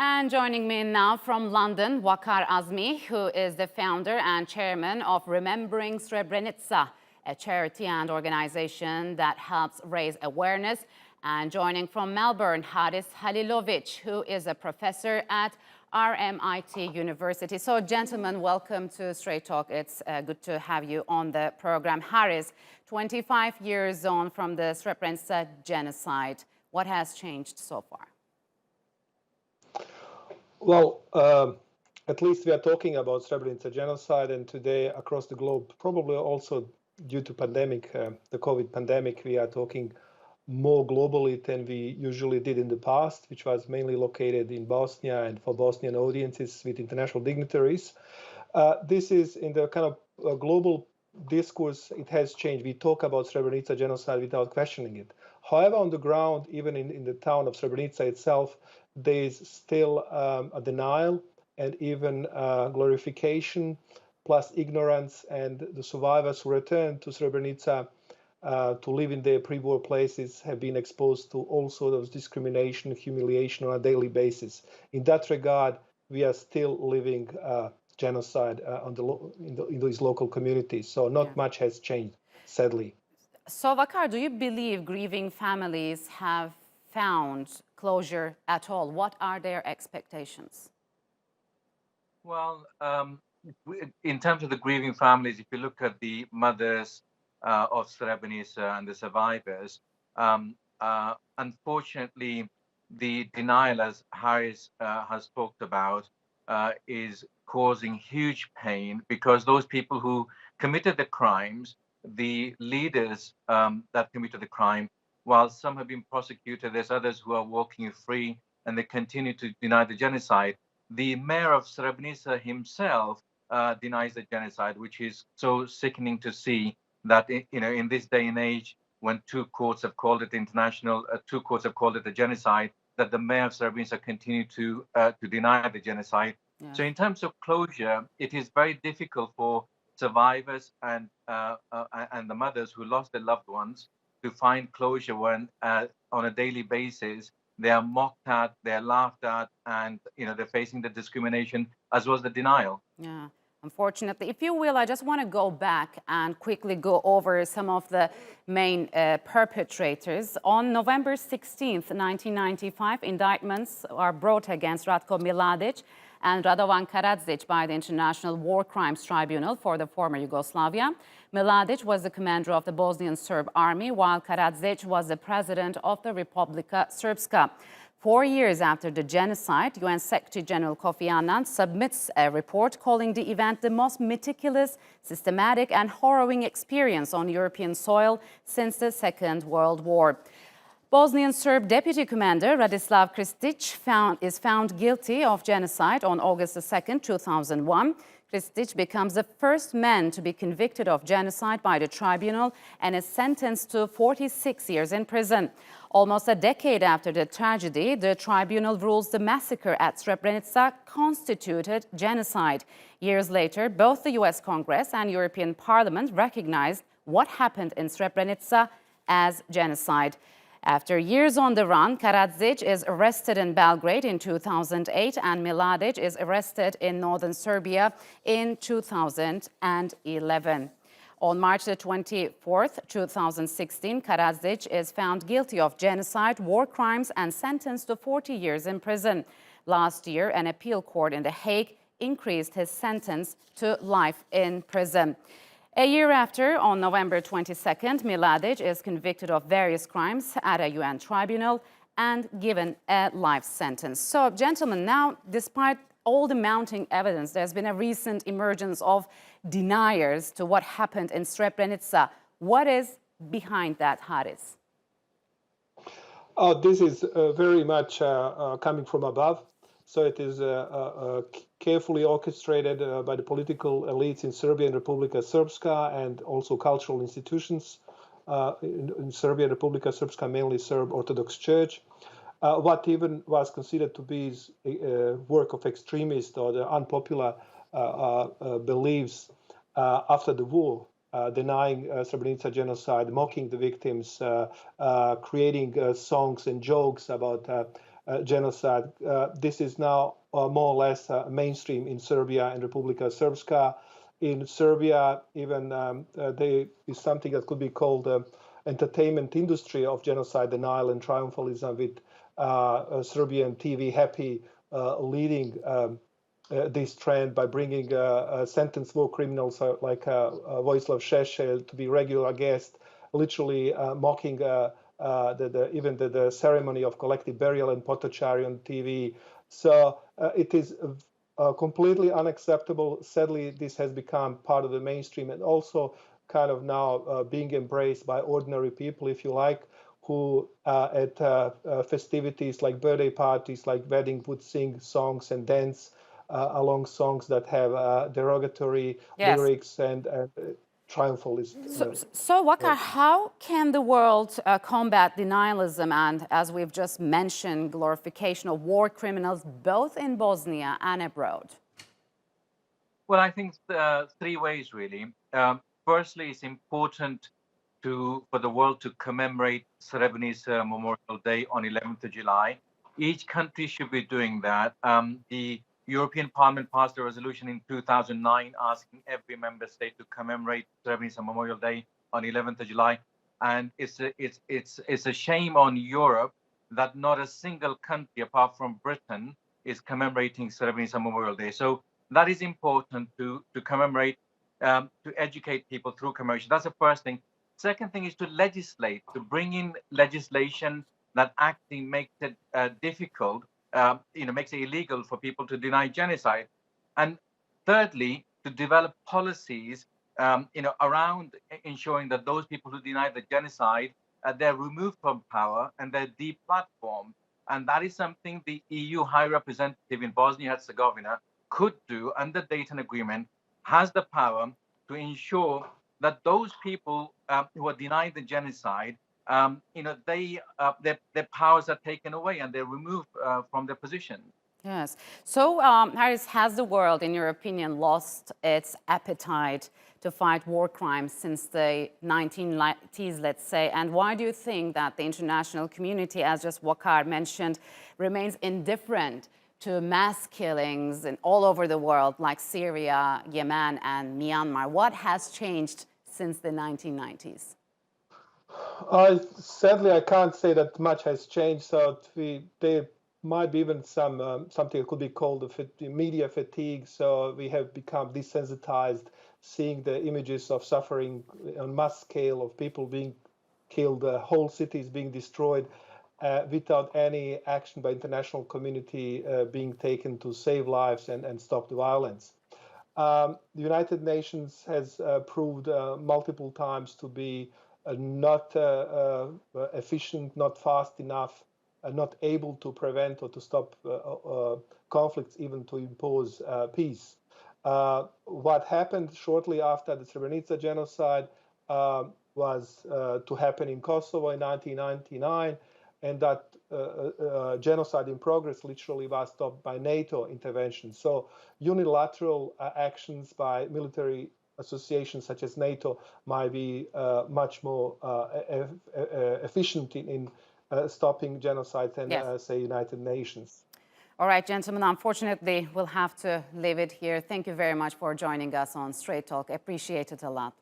And joining me now from London, Waqar Azmi, who is the founder and chairman of Remembering Srebrenica, a charity and organization that helps raise awareness. And joining from Melbourne, Hariz Halilovich, who is a professor at RMIT University. So, gentlemen, welcome to Straight Talk. It's good to have you on the program. Hariz, 25 years on from the Srebrenica Genocide. What has changed so far? Well, at least we are talking about Srebrenica Genocide, and today across the globe, probably also due to pandemic, the COVID pandemic, we are talking more globally than we usually did in the past, which was mainly located in Bosnia and for Bosnian audiences with international dignitaries. This is in the kind of global discourse, it has changed. We talk about Srebrenica Genocide without questioning it. However, on the ground, even in the town of Srebrenica itself, there is still a denial and even glorification, plus ignorance, and the survivors who return to Srebrenica to live in their pre-war places have been exposed to all sorts of discrimination, humiliation on a daily basis. In that regard, we are still living genocide in these local communities. So not much has changed, sadly. So, Waqar, do you believe grieving families have found closure at all? What are their expectations? Well, in terms of the grieving families, if you look at the mothers of Srebrenica and the survivors, unfortunately, the denial, as Hariz has talked about, is causing huge pain, because those people who committed the crimes, the leaders that committed the crime, while some have been prosecuted, there's others who are walking free and they continue to deny the genocide. The mayor of Srebrenica himself denies the genocide, which is so sickening to see that, in this day and age, when two courts have called it a genocide, that the mayor of Srebrenica continue to deny the genocide. Yeah. So in terms of closure, it is very difficult for survivors and the mothers who lost their loved ones to find closure when on a daily basis they are mocked at, they're laughed at, and they're facing the discrimination as well as the denial. Yeah. Unfortunately, if you will, I just want to go back and quickly go over some of the main perpetrators. On November 16th, 1995, indictments are brought against Ratko Mladic and Radovan Karadzic by the International War Crimes Tribunal for the former Yugoslavia. Mladic was the commander of the Bosnian Serb army, while Karadzic was the president of the Republika Srpska. 4 years after the genocide, UN Secretary General Kofi Annan submits a report calling the event the most meticulous, systematic and harrowing experience on European soil since the Second World War. Bosnian Serb Deputy Commander Radislav Krstić is found guilty of genocide on August 2, 2001. Krstić becomes the first man to be convicted of genocide by the tribunal and is sentenced to 46 years in prison. Almost a decade after the tragedy, the tribunal rules the massacre at Srebrenica constituted genocide. Years later, both the US Congress and European Parliament recognized what happened in Srebrenica as genocide. After years on the run, Karadzic is arrested in Belgrade in 2008 and Mladic is arrested in northern Serbia in 2011. On March 24, 2016, Karadzic is found guilty of genocide, war crimes, and sentenced to 40 years in prison. Last year, an appeal court in The Hague increased his sentence to life in prison. A year after, on November 22nd, Mladic is convicted of various crimes at a UN tribunal and given a life sentence. So, gentlemen, now, despite all the mounting evidence, there's been a recent emergence of deniers to what happened in Srebrenica. What is behind that, Hariz? This is very much coming from above. So it is carefully orchestrated by the political elites in Serbia and Republika Srpska, and also cultural institutions in Serbia and Republika Srpska, mainly Serb Orthodox Church. What even was considered to be a work of extremists or the unpopular beliefs after the war, denying Srebrenica genocide, mocking the victims, creating songs and jokes about genocide. This is now more or less mainstream in Serbia and Republika Srpska. In Serbia, even there is something that could be called entertainment industry of genocide denial and triumphalism, with Serbian TV Happy leading this trend by bringing sentenced war criminals like Vojislav Šešelj to be regular guest, literally mocking even the ceremony of collective burial and potachari on TV. So it is completely unacceptable. Sadly, this has become part of the mainstream and also kind of now being embraced by ordinary people, if you like, who at festivities like birthday parties, like wedding, would sing songs and dance along songs that have derogatory lyrics and triumphalist. So Waqar, how can the world combat denialism and, as we've just mentioned, glorification of war criminals both in Bosnia and abroad? Well, I think three ways, really. Firstly, it's important for the world to commemorate Srebrenica Memorial Day on 11th of July. Each country should be doing that. The European Parliament passed a resolution in 2009 asking every member state to commemorate Srebrenica Memorial Day on 11th of July. And it's a shame on Europe that not a single country apart from Britain is commemorating Srebrenica Memorial Day. So that is important to commemorate, to educate people through commemoration. That's the first thing. Second thing is to legislate, to bring in legislation that actually makes it difficult, makes it illegal for people to deny genocide. And thirdly, to develop policies, around ensuring that those people who deny the genocide, they're removed from power and they're deplatformed. And that is something the EU High Representative in Bosnia-Herzegovina could do under the Dayton Agreement, has the power to ensure that those people who are denying the genocide, their powers are taken away and they're removed from their position. Yes. So, Hariz, has the world, in your opinion, lost its appetite to fight war crimes since the 1990s, let's say? And why do you think that the international community, as just Waqar mentioned, remains indifferent to mass killings all over the world, like Syria, Yemen, and Myanmar? What has changed since the 1990s? Sadly, I can't say that much has changed. So there might be even something that could be called the media fatigue. So we have become desensitized, seeing the images of suffering on mass scale, of people being killed, whole cities being destroyed, without any action by international community being taken to save lives and stop the violence. The United Nations has proved multiple times to be not efficient, not fast enough, not able to prevent or to stop conflicts, even to impose peace. What happened shortly after the Srebrenica genocide was to happen in Kosovo in 1999, and that genocide in progress literally was stopped by NATO intervention. So unilateral actions by military associations such as NATO might be much more efficient in stopping genocide than, say, United Nations. All right, gentlemen, unfortunately, we'll have to leave it here. Thank you very much for joining us on Straight Talk. Appreciate it a lot.